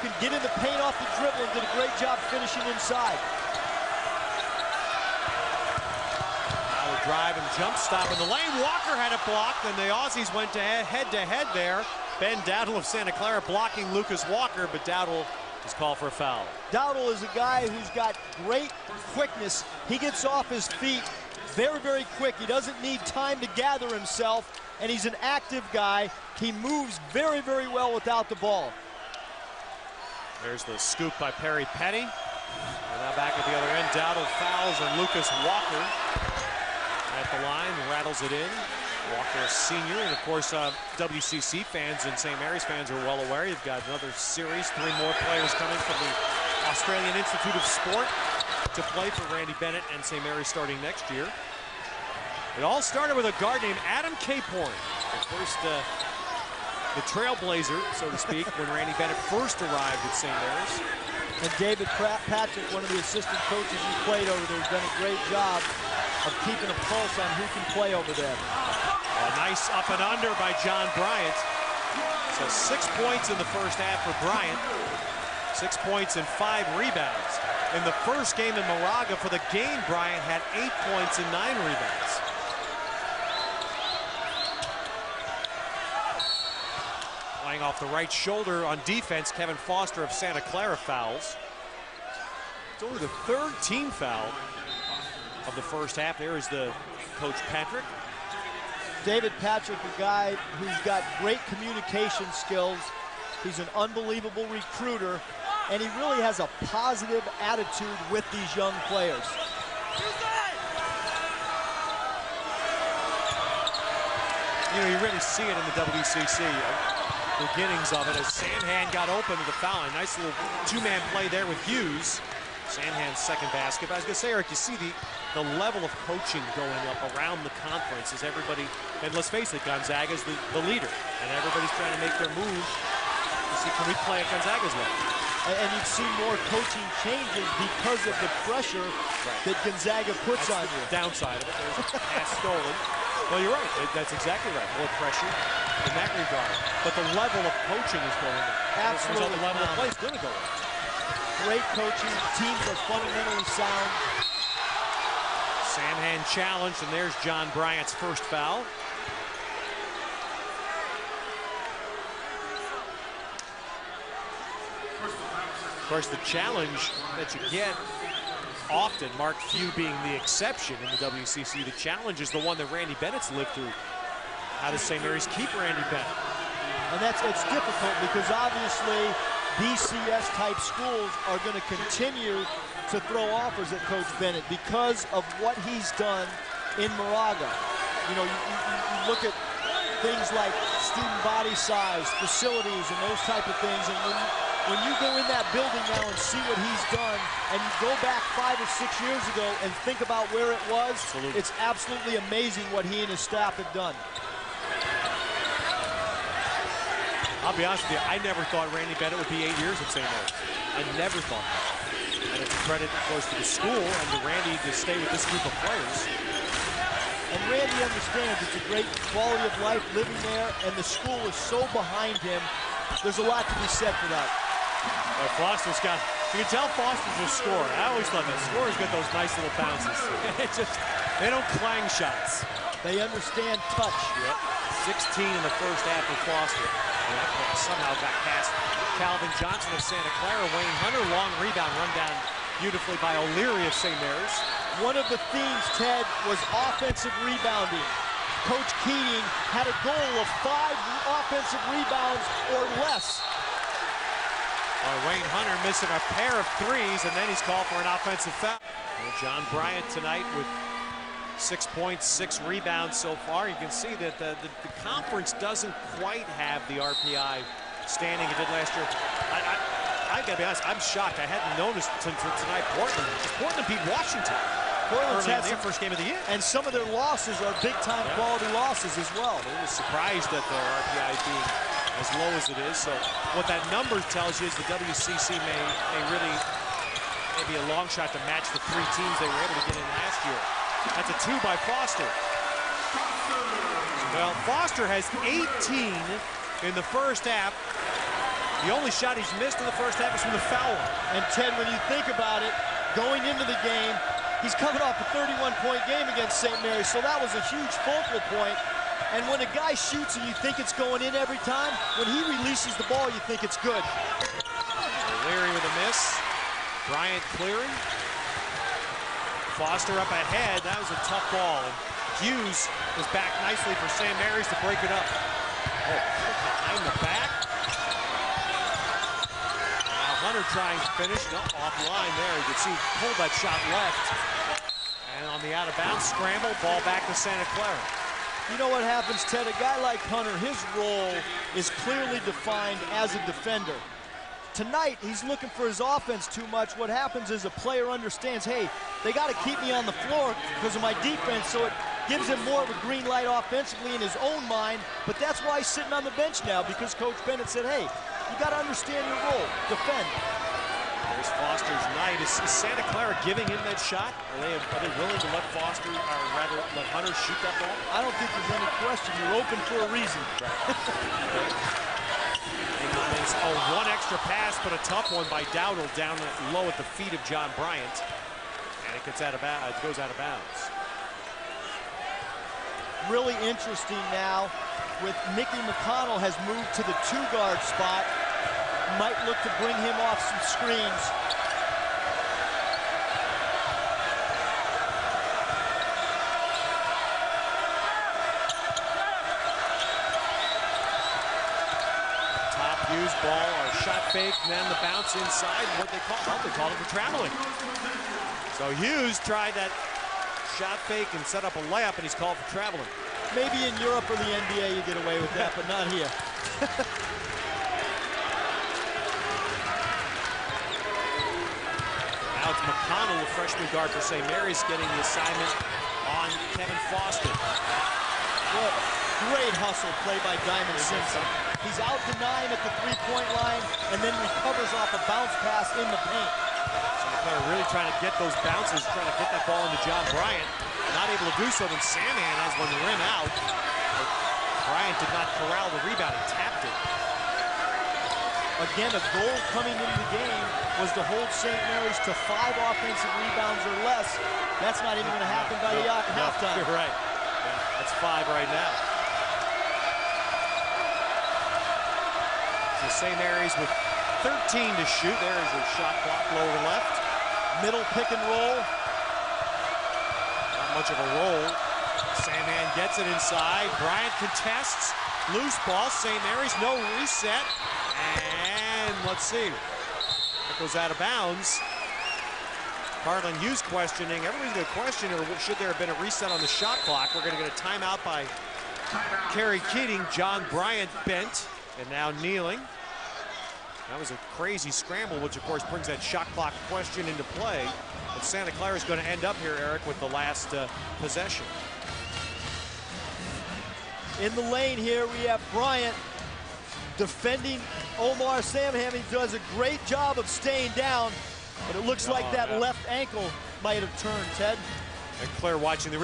can get in the paint off the dribble and did a great job finishing inside. Now the drive and jump stop in the lane. Walker had it blocked, and the Aussies went to head-to-head there. Ben Dowdle of Santa Clara blocking Lucas Walker, but Dowdle is called for a foul. Dowdle is a guy who's got great quickness. He gets off his feet very, very quick. He doesn't need time to gather himself, and he's an active guy. He moves very, very well without the ball. There's the scoop by Perry Petty. And now back at the other end, Dowdle fouls, and Lucas Walker at the line rattles it in. Walker, a senior, and of course WCC fans and St. Mary's fans are well aware. You've got another series, 3 more players coming from the Australian Institute of Sport to play for Randy Bennett and St. Mary's starting next year. It all started with a guard named Adam Caporn, the first, the trailblazer, so to speak, when Randy Bennett first arrived at St. Mary's. And David Patrick, one of the assistant coaches who played over there, has done a great job of keeping a pulse on who can play over there. A nice up and under by John Bryant. So 6 points in the first half for Bryant. 6 points and 5 rebounds. In the first game in Moraga for the game, Bryant had 8 points and 9 rebounds. Playing off the right shoulder on defense, Kevin Foster of Santa Clara fouls. It's only the 3rd team foul of the first half. There is the coach Patrick. David Patrick, a guy who's got great communication skills. He's an unbelievable recruiter, and he really has a positive attitude with these young players. You know, you really see it in the WCC. Beginnings of it as Sanhan got open to the foul line. Nice little 2-man play there with Hughes. Sanhan's second basket. But I was going to say, Eric, you see the level of coaching going up around the conference as everybody, and let's face it, Gonzaga's the leader, and everybody's trying to make their move to see, can we play at Gonzaga's level? And you've seen more coaching changes because of the pressure that Gonzaga puts on you. Downside of it. There's a pass stolen. Well, you're right. That's exactly right. More pressure in that regard. But the level of coaching is going up. Absolutely. The level of play is going to go up. Great coaching. Teams are fundamentally sound. Sanhan challenged, and there's John Bryant's first foul. Of course, the challenge that you get often, Mark Few being the exception in the WCC, the challenge is the one that Randy Bennett's lived through. How does St. Mary's keep Randy Bennett? And it's difficult because obviously BCS-type schools are going to continue to throw offers at Coach Bennett because of what he's done in Moraga. You know, you look at things like student body size, facilities, and those type of things, and when you go in that building now and see what he's done, and you go back 5 or 6 years ago and think about where it was, it's absolutely amazing what he and his staff have done. I'll be honest with you, I never thought Randy Bennett would be 8 years at St. Mary's. I never thought that. And it's a credit, of course, to the school and to Randy to stay with this group of players. And Randy understands it's a great quality of life living there, and the school is so behind him. There's a lot to be said for that. Foster's got, you can tell Foster's a scorer. I always thought that scorers get those nice little bounces. They don't clang shots. They understand touch. Yep. 16 in the first half for Foster. And that somehow got past Calvin Johnson of Santa Clara. Wayne Hunter, long rebound run down beautifully by O'Leary of St. Mary's. One of the themes, Ted, was offensive rebounding. Coach Keating had a goal of 5 offensive rebounds or less. Wayne Hunter missing a pair of threes, and then he's called for an offensive foul. Well, John Bryant tonight with 6 points, 6 rebounds so far. You can see that the conference doesn't quite have the RPI standing it did last year. I gotta be honest, I'm shocked. I hadn't noticed until tonight Portland. Portland beat Washington. Portland's had their first game of the year. And some of their losses are big-time quality losses as well. I was surprised that their RPI being as low as it is. So what that number tells you is the WCC may really maybe a long shot to match the 3 teams they were able to get in last year. That's a 2 by Foster. Well, Foster has 18 in the first half. The only shot he's missed in the first half is from the foul line. And Ted, when you think about it, going into the game, he's coming off a 31-point game against St. Mary's, so that was a huge focal point. And when a guy shoots and you think it's going in every time, when he releases the ball, you think it's good. Leary with a miss. Bryant clearing. Foster up ahead. That was a tough ball. And Hughes is back nicely for St. Mary's to break it up. Oh, behind the back. Now Hunter trying to finish. No, offline there. You can see he pulled that shot left. And on the out-of-bounds scramble, ball back to Santa Clara. You know what happens, Ted? A guy like Hunter, his role is clearly defined as a defender. Tonight, he's looking for his offense too much. What happens is a player understands, hey, they got to keep me on the floor because of my defense, so it gives him more of a green light offensively in his own mind. But that's why he's sitting on the bench now, because Coach Bennett said, hey, you got to understand your role, defend. There's Foster's night. Is Santa Clara giving him that shot? Are they willing to let Foster, or rather let Hunter shoot that ball? I don't think there's any question. You're open for a reason. One extra pass, but a tough one by Dowdle down low at the feet of John Bryant. And it gets out of bounds. It goes out of bounds. Really interesting now with Mickey McConnell has moved to the 2-guard spot. Might look to bring him off some screens. Top Hughes ball, or shot fake, and then the bounce inside. What they call? Well, they called it for traveling. So Hughes tried that shot fake and set up a layup, and he's called for traveling. Maybe in Europe or the NBA you get away with that, but not here. Now it's McConnell, the freshman guard for St. Mary's, getting the assignment on Kevin Foster. What great hustle play by Diamond Simpson. He's out denying at the 3-point line and then recovers off a bounce pass in the paint. Santa Clara really trying to get those bounces, trying to get that ball into John Bryant. Not able to do so, then Samhan has one rim out. But Bryant did not corral the rebound, he tapped it. Again, a goal coming into the game was to hold St. Mary's to 5 offensive rebounds or less. That's not even going to happen by the halftime. You're right. Yeah, that's 5 right now. So St. Mary's with 13 to shoot. There is a shot clock lower left. Middle pick and roll. Not much of a roll. Samhan gets it inside. Bryant contests. Loose ball. St. Mary's, no reset. And let's see. It goes out of bounds. Carlin Hughes questioning. Everybody's going to question, or should there have been a reset on the shot clock? We're going to get a timeout by Kerry Keating. John Bryant bent and now kneeling. That was a crazy scramble, which of course brings that shot clock question into play. But Santa Clara is going to end up here, Eric, with the last possession. In the lane here, we have Bryant defending Omar Samhan. He does a great job of staying down, but it looks like that left ankle might have turned, Ted. And Claire watching the